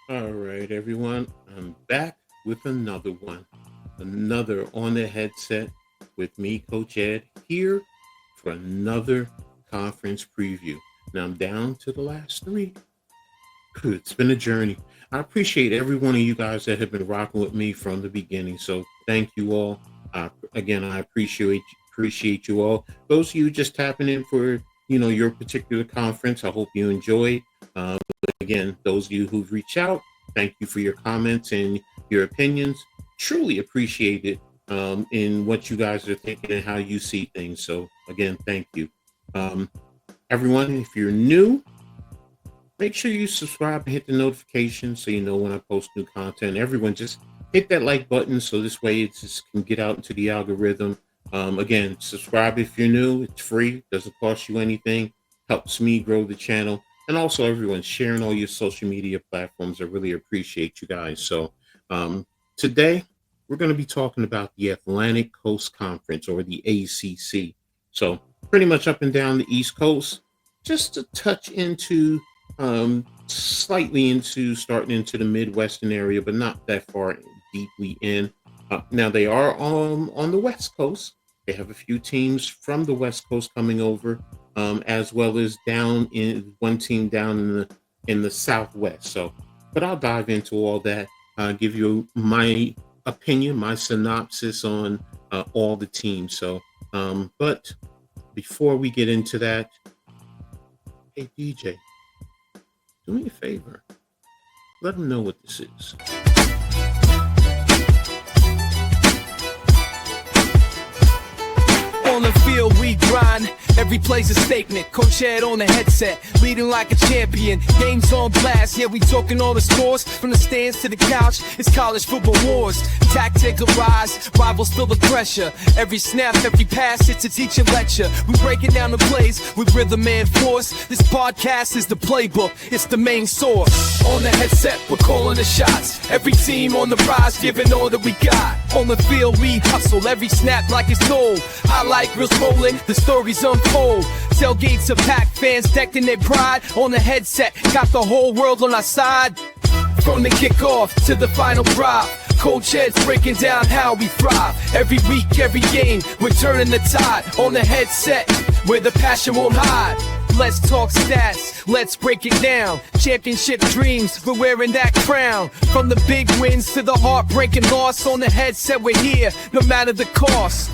All right, everyone. I'm back with another one, another on the headset with me, Coach Ed, here for another conference preview. Now I'm down to the last three. It's been a journey. I appreciate every one of you guys that have been rocking with me from the beginning. So thank you all. Again, I appreciate you all. Those of you just tapping in for your particular conference, I hope you enjoy. Again, those of you who've reached out, thank you for your comments and your opinions. Truly appreciate it in what you guys are thinking and how you see things. So again, thank you. Um, Everyone, if you're new, make sure you subscribe and hit the notification so you know when I post new content. Everyone, just hit that like button so this way it just can get out into the algorithm. Again, subscribe if you're new. It's free, doesn't cost you anything, helps me grow the channel. And also, everyone, sharing all your social media platforms. I really appreciate you guys. So today, we're going to be talking about the Atlantic Coast Conference, or the ACC. So pretty much up and down the East Coast, just to touch into slightly into starting into the Midwestern area, but not that far deeply in. Now they are on the West Coast. They have a few teams from the West Coast coming over, as well as down in one team down in the Southwest. So, but I'll dive into all that. Give you my opinion, my synopsis on all the teams. So, but before we get into that, hey DJ, do me a favor. Let them know what this is. On the field we grind, every play's a statement. Coach Ed on the headset, leading like a champion. Games on blast, yeah, we talking all the scores. From the stands to the couch, it's college football wars. Tactical rise, rivals feel the pressure. Every snap, every pass, it's a teacher lecture. We breaking down the plays with rhythm and force. This podcast is the playbook, it's the main source. On the headset, we're calling the shots. Every team on the rise, giving all that we got. On the field we hustle, every snap like it's gold. Highlight reels rolling, the stories unfold. Tailgates are packed, fans decked in their pride. On the headset, got the whole world on our side. From the kickoff to the final drop, Coach Ed's breaking down how we thrive. Every week, every game, we're turning the tide. On the headset, where the passion won't hide. Let's talk stats, let's break it down. Championship dreams, we're wearing that crown. From the big wins to the heartbreaking loss. On the headset, we're here, no matter the cost.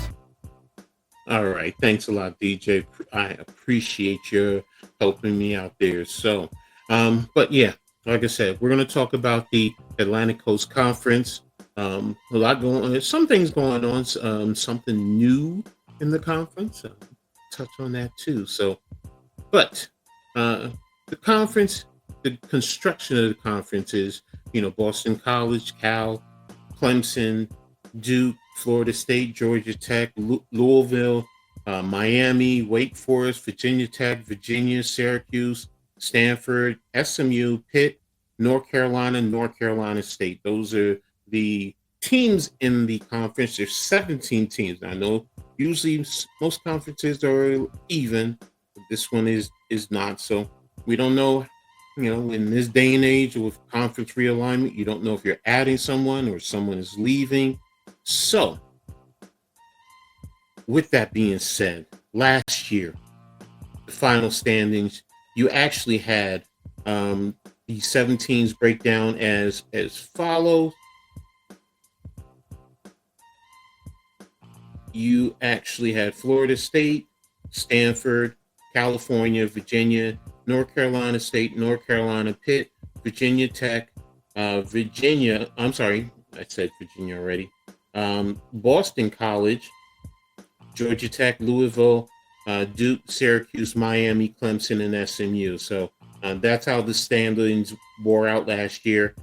All right. Thanks a lot, DJ. I appreciate your helping me out there. So, but yeah, like I said, we're going to talk about the Atlantic Coast Conference. A lot going on. There's some things going on, something new in the conference. Touch on that too. So, but the conference, the construction of the conference is, Boston College, Cal, Clemson, Duke, Florida State, Georgia Tech, Louisville, Miami, Wake Forest, Virginia Tech, Virginia, Syracuse, Stanford, SMU, Pitt, North Carolina State. Those are the teams in the conference. There's 17 teams. I know usually most conferences are even, but this one is not. So we don't know, in this day and age with conference realignment, you don't know if you're adding someone or someone is leaving. So, with that being said, last year, the final standings, you actually had the 17s breakdown as follows. You actually had Florida State, Stanford, California, Virginia, North Carolina State, North Carolina, Pitt, Virginia Tech, I said Virginia already. Boston College, Georgia Tech, Louisville, Duke, Syracuse, Miami, Clemson, and SMU. So that's how the standings bore out last year.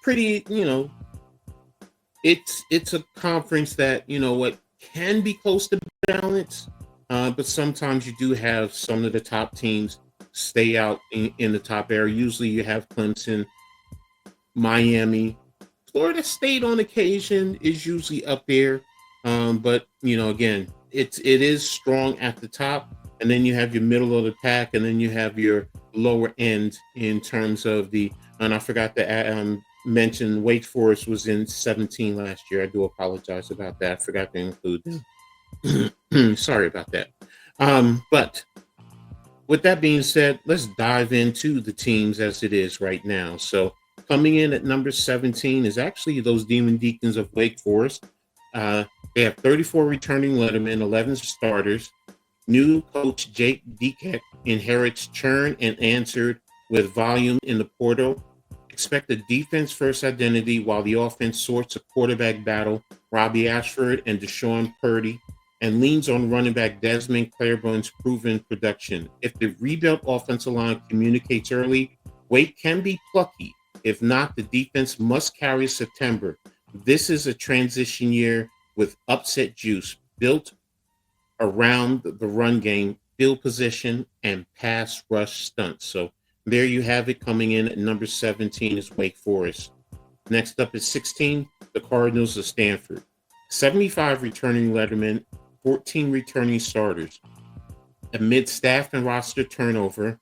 Pretty, it's a conference that, can be close to balance, but sometimes you do have some of the top teams stay out in the top area. Usually you have Clemson, Miami, Florida State on occasion is usually up there, but again, it is strong at the top, and then you have your middle of the pack, and then you have your lower end in terms of the. And I forgot to mention Wake Forest was in 17 last year. I do apologize about that. I forgot to include them. Sorry about that. But with that being said, let's dive into the teams as it is right now. So coming in at number 17 is actually those Demon Deacons of Wake Forest. Uh, they have 34 returning lettermen, 11 starters. New coach Jake Dikeck inherits churn and answered with volume in the portal. Expect a defense-first identity while the offense sorts a quarterback battle, Robbie Ashford and Deshaun Purdy, and leans on running back Desmond Claiborne's proven production. If the rebuilt offensive line communicates early, Wake can be plucky. If not, the defense must carry September. This is a transition year with upset juice built around the run game, field position, and pass rush stunts. So there you have it. Coming in at number 17 is Wake Forest. Next up is 16, the Cardinals of Stanford. 75 returning lettermen, 14 returning starters. Amid staff and roster turnover,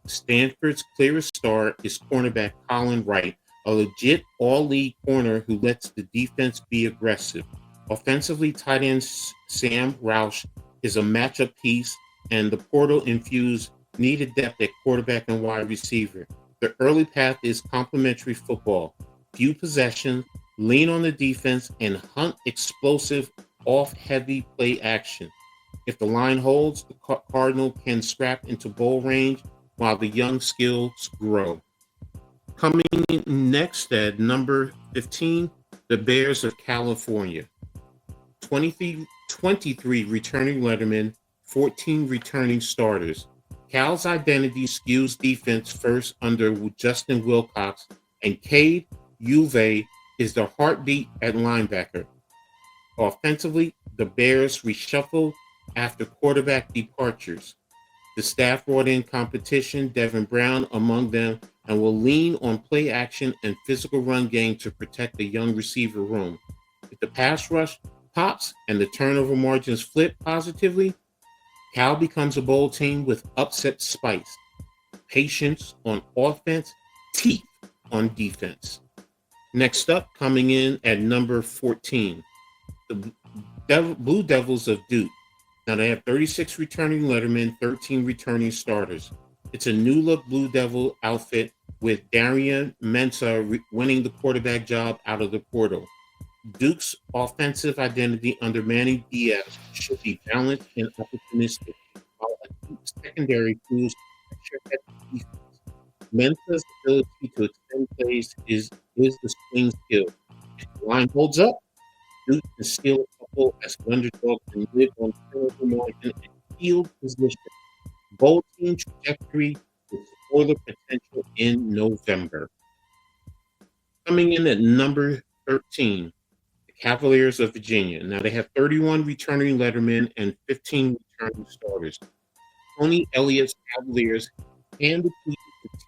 Stanford's clearest star is cornerback Colin Wright, a legit all-league corner who lets the defense be aggressive. Offensively, tight end Sam Roush is a matchup piece, and the portal infused needed depth at quarterback and wide receiver. The early path is complementary football. Few possessions, lean on the defense, and hunt explosive off-heavy play action. If the line holds, the Cardinal can scrap into bowl range while the young skills grow. Coming in next at number 15, the Bears of California. 23 returning lettermen, 14 returning starters. Cal's identity skews defense first under Justin Wilcox, and Cade Uve is the heartbeat at linebacker. Offensively, the Bears reshuffled after quarterback departures. The staff brought in competition, Devin Brown among them, and will lean on play action and physical run game to protect the young receiver room. If the pass rush pops and the turnover margins flip positively, Cal becomes a bowl team with upset spice, patience on offense, teeth on defense. Next up, coming in at number 14, the Blue Devils of Duke. Now they have 36 returning lettermen, 13 returning starters. It's a new look Blue Devil outfit with Darian Mensah winning the quarterback job out of the portal. Duke's offensive identity under Manny Diaz should be balanced and opportunistic, while a deep secondary proves pressure at the defense. Mensah's ability to extend plays is the swing skill. If the line holds up, Duke can steal a couple as underdog and live on turnover margin and field position. Bowl team trajectory with spoiler potential in November. Coming in at number 13, the Cavaliers of Virginia. Now they have 31 returning lettermen and 15 returning starters. Tony Elliott's Cavaliers handed the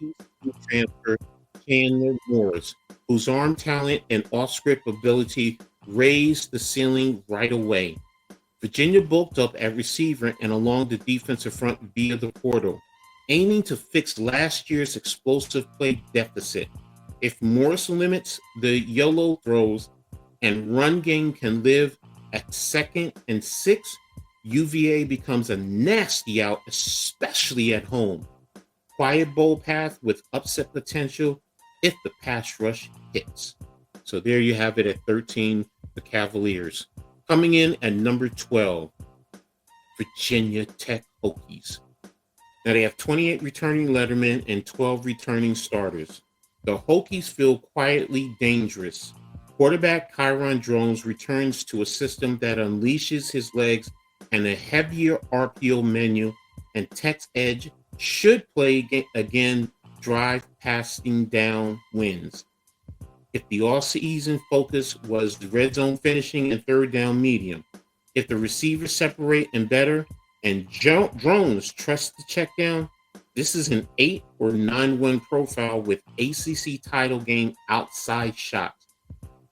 TCU transfer Chandler Morris, whose arm talent and off-script ability raised the ceiling right away. Virginia bulked up at receiver and along the defensive front via the portal, aiming to fix last year's explosive play deficit. If Morris limits the YOLO throws and run game can live at 2nd and 6, UVA becomes a nasty out, especially at home. Quiet bowl path with upset potential if the pass rush hits. So there you have it at 13, the Cavaliers. Coming in at number 12, Virginia Tech Hokies. Now they have 28 returning lettermen and 12 returning starters. The Hokies feel quietly dangerous. Quarterback Kyron Drones returns to a system that unleashes his legs and a heavier RPO menu, and Tech's edge should play again, drive passing down wins. If the all-season focus was the red zone finishing and third down medium, if the receivers separate and better, and Drones trust the check down, this is an 8 or 9-win profile with ACC title game outside shots.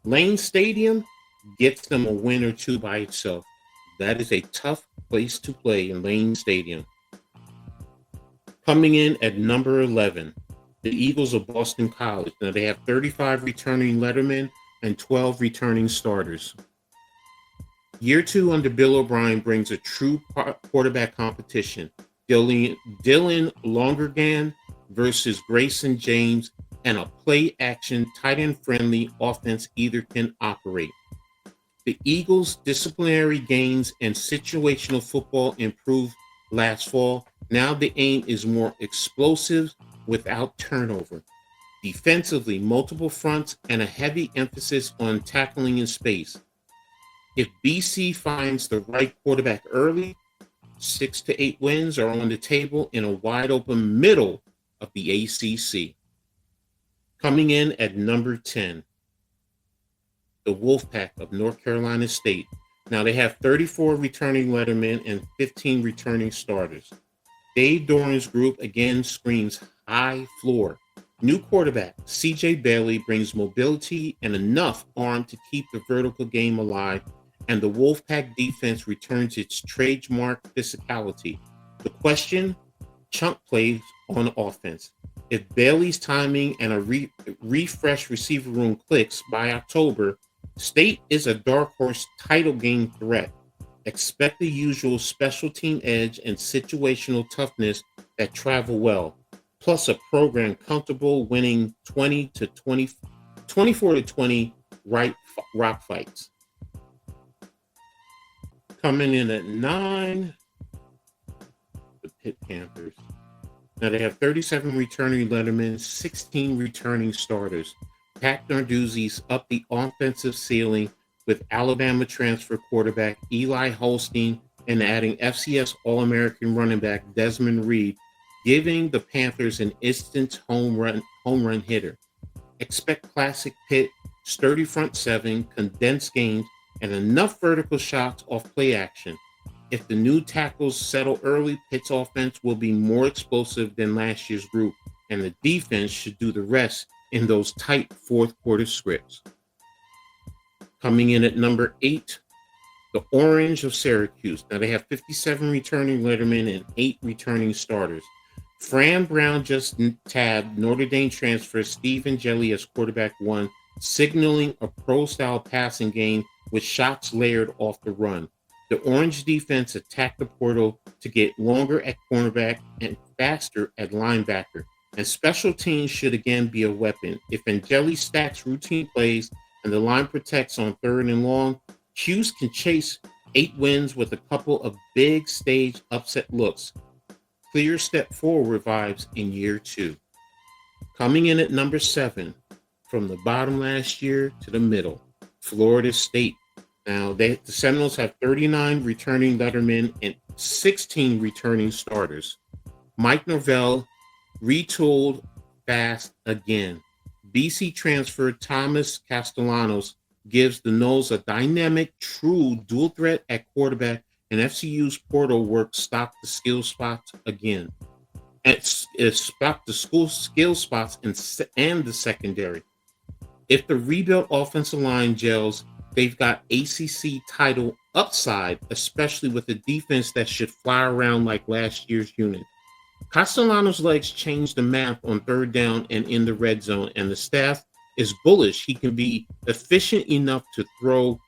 Lane Stadium gets them a win or two by itself. That is a tough place to play in Lane Stadium. Coming in at number 11, the Eagles of Boston College. Now they have 35 returning lettermen and 12 returning starters. Year 2 under Bill O'Brien brings a true quarterback competition. Dylan Longergan versus Grayson James, and a play-action, tight end-friendly offense either can operate. The Eagles' disciplinary gains and situational football improved last fall. Now the aim is more explosive without turnover. Defensively, multiple fronts and a heavy emphasis on tackling in space. If BC finds the right quarterback early, 6 to 8 wins are on the table in a wide open middle of the ACC. Coming in at number 10, the Wolfpack of North Carolina State. Now they have 34 returning lettermen and 15 returning starters. Dave Doran's group again screams high floor. New quarterback CJ Bailey brings mobility and enough arm to keep the vertical game alive, and the Wolfpack defense returns its trademark physicality. The question, chunk plays on offense. If Bailey's timing and a refreshed receiver room clicks by October, State is a dark horse title game threat. Expect the usual special team edge and situational toughness that travel well, plus a program comfortable winning 24 to 20 rock fights. Coming in at 9, the Pitt Panthers. Now they have 37 returning lettermen, 16 returning starters. Pat Narduzzi's up the offensive ceiling with Alabama transfer quarterback Eli Holstein and adding FCS All-American running back Desmond Reed, giving the Panthers an instant home run hitter. Expect classic Pitt, sturdy front seven, condensed games, and enough vertical shots off play action. If the new tackles settle early, Pitt's offense will be more explosive than last year's group, and the defense should do the rest in those tight fourth quarter scripts. Coming in at number 8, the Orange of Syracuse. Now they have 57 returning lettermen and 8 returning starters. Fran Brown just tabbed Notre Dame transfer Stephen Jelly as quarterback 1, signaling a pro-style passing game with shots layered off the run. The Orange defense attacked the portal to get longer at cornerback and faster at linebacker. And special teams should again be a weapon. If Angeli stacks routine plays and the line protects on 3rd and long, Hughes can chase 8 wins with a couple of big stage upset looks. Clear step forward vibes in year 2. Coming in at number 7, from the bottom last year to the middle, Florida State. Now, the Seminoles have 39 returning lettermen and 16 returning starters. Mike Norvell retooled fast again. BC transfer Thomas Castellanos gives the Noles a dynamic, true dual threat at quarterback, and FCU's portal work stopped the skill spots again. It stopped the school skill spots and the secondary. If the rebuilt offensive line gels, they've got ACC title upside, especially with a defense that should fly around like last year's unit. Castellanos' legs change the map on 3rd down and in the red zone, and the staff is bullish he can be efficient enough to throw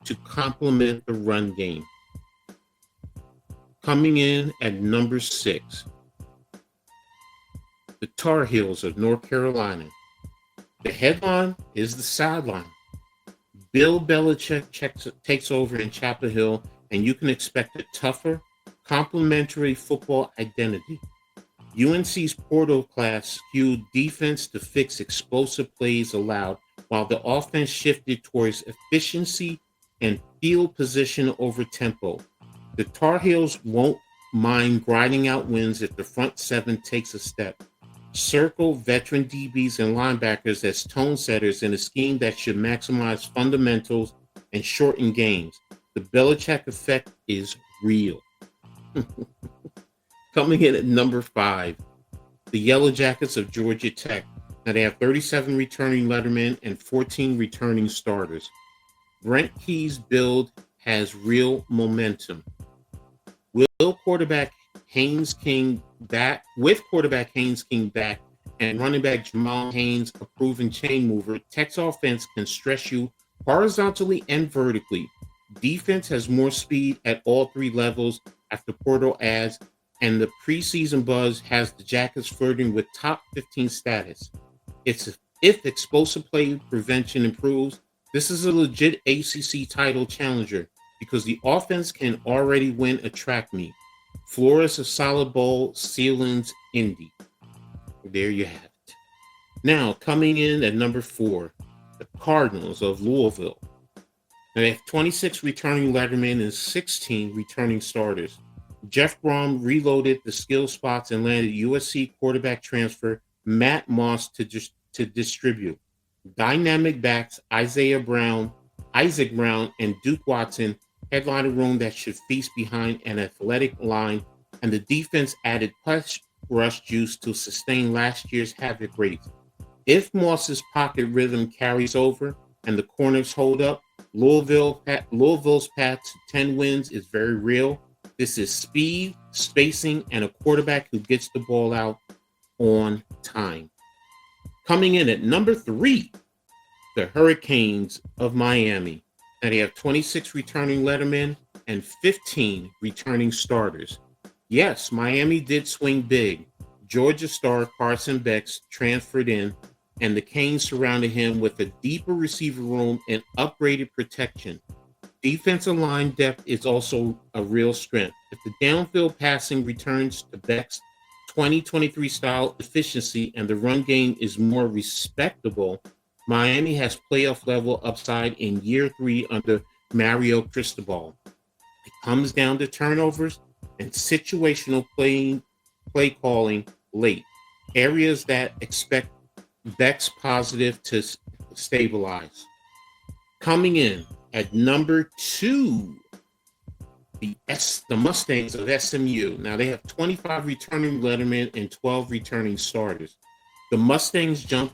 to complement the run game. Coming in at number 6, the Tar Heels of North Carolina. The headline is the sideline. Bill Belichick takes over in Chapel Hill, and you can expect a tougher, complementary football identity. UNC's portal class skewed defense to fix explosive plays allowed, while the offense shifted towards efficiency and field position over tempo. The Tar Heels won't mind grinding out wins if the front 7 takes a step. Circle veteran DBs and linebackers as tone setters in a scheme that should maximize fundamentals and shorten games. The Belichick effect is real. Coming in at number 5, the Yellow Jackets of Georgia Tech. Now they have 37 returning lettermen and 14 returning starters. Brent Key's build has real momentum. Will quarterback Haynes King quarterback Haynes King back and running back Jamal Haynes, a proven chain mover, Tech's offense can stress you horizontally and vertically. Defense has more speed at all three levels after portal adds, and the preseason buzz has the Jackets flirting with top 15 status. If explosive play prevention improves, this is a legit ACC title challenger because the offense can already win a track meet. Floor is a solid bowl, ceilings Indy. There you have it. Now, coming in at number 4, the Cardinals of Louisville. Now, they have 26 returning lettermen and 16 returning starters. Jeff Brom reloaded the skill spots and landed USC quarterback transfer Matt Moss to distribute. Dynamic backs Isaac Brown, and Duke Watson headline a room that should feast behind an athletic line, and the defense added rush juice to sustain last year's havoc rates. If Moss's pocket rhythm carries over and the corners hold up, Louisville's path to 10 wins is very real. This is speed, spacing, and a quarterback who gets the ball out on time. Coming in at number 3, the Hurricanes of Miami. Now they have 26 returning lettermen and 15 returning starters. Yes, Miami did swing big. Georgia star Carson Beck transferred in, and the Canes surrounded him with a deeper receiver room and upgraded protection. Defensive line depth is also a real strength. If the downfield passing returns to Beck's 2023 style efficiency and the run game is more respectable, Miami has playoff level upside in year 3 under Mario Cristobal. It comes down to turnovers and situational play calling late, areas that expect Beck's positive to stabilize. Coming in at number 2, the Mustangs of SMU. Now they have 25 returning lettermen and 12 returning starters. The Mustangs jump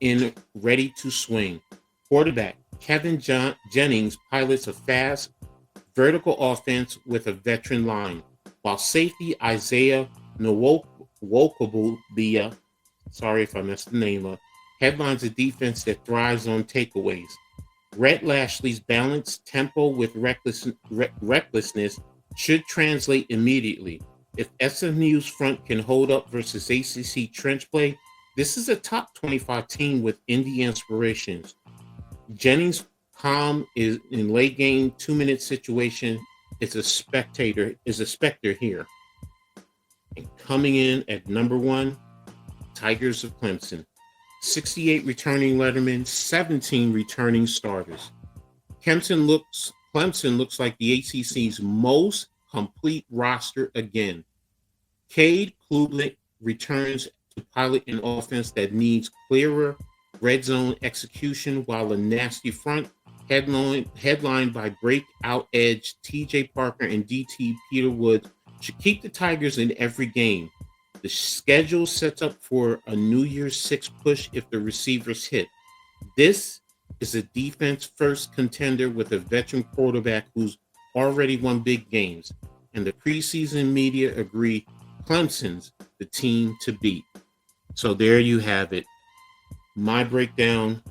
in ready to swing. Quarterback Kevin Jennings pilots a fast vertical offense with a veteran line, while safety Isaiah Nwokobia, sorry if I messed the name up, headlines a defense that thrives on takeaways. Rhett Lashley's balanced tempo with recklessness should translate immediately. If SMU's front can hold up versus ACC trench play, this is a top 25 team with Indy inspirations. Jennings' calm is in late game 2-minute situation is a specter here. And coming in at number 1, Tigers of Clemson. 68 returning lettermen, 17 returning starters. Clemson looks like the ACC's most complete roster again. Cade Klubnik returns to pilot an offense that needs clearer red zone execution, while a nasty front headlined by breakout edge TJ Parker and DT Peter Woods should keep the Tigers in every game. The schedule sets up for a New Year's 6 push if the receivers hit. This is a defense-first contender with a veteran quarterback who's already won big games, and the preseason media agree Clemson's the team to beat. So there you have it. My breakdown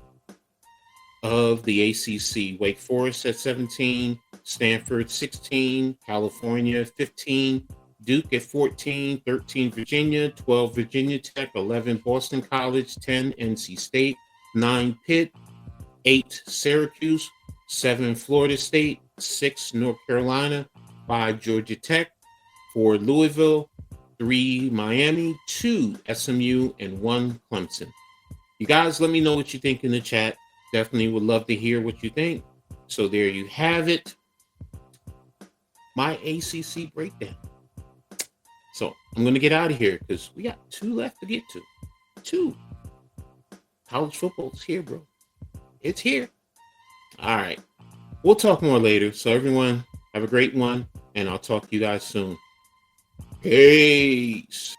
of the ACC. Wake Forest at 17, Stanford 16, California 15, Duke at 14, 13 Virginia, 12 Virginia Tech, 11 Boston College, 10 NC State, 9 Pitt, 8 Syracuse, 7 Florida State, 6 North Carolina, 5 Georgia Tech, 4 Louisville, 3 Miami, 2 SMU, and 1 Clemson. You guys, let me know what you think in the chat. Definitely would love to hear what you think. So there you have it. My ACC breakdown. So I'm going to get out of here because we got 2 left to get to. 2. College football's here, bro. It's here. All right. We'll talk more later. So everyone, have a great one, and I'll talk to you guys soon. Peace.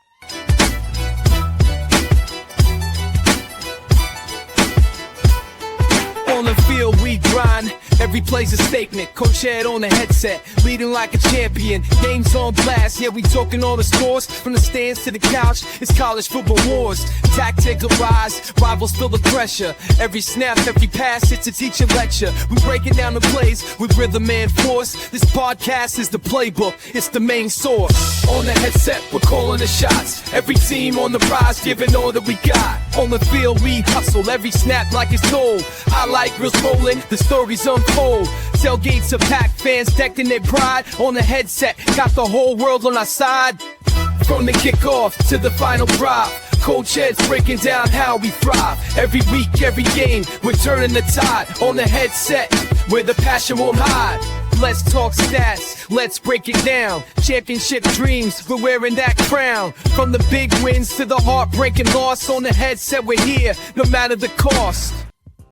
On the field we grind. every play's a statement. Coach Ed on the headset, leading like a champion. Games on blast, yeah, we talking all the scores. From the stands to the couch, it's college football wars. Tactics arise, rivals feel the pressure. Every snap, every pass, it's a teacher lecture. We breaking down the plays with rhythm and force. This podcast is the playbook, it's the main source. On the headset, we're calling the shots. Every team on the rise, giving all that we got. On the field, we hustle every snap like it's told. Highlight reels rolling, the stories unfold. Tailgates are packed, fans decked in their pride. On the headset, got the whole world on our side. From the kickoff to the final drop, Coach Ed's breaking down how we thrive. Every week, every game, we're turning the tide. On the headset, where the passion won't hide. Let's talk stats, let's break it down. Championship dreams, we're wearing that crown. From the big wins to the heartbreaking loss. On the headset, we're here, no matter the cost.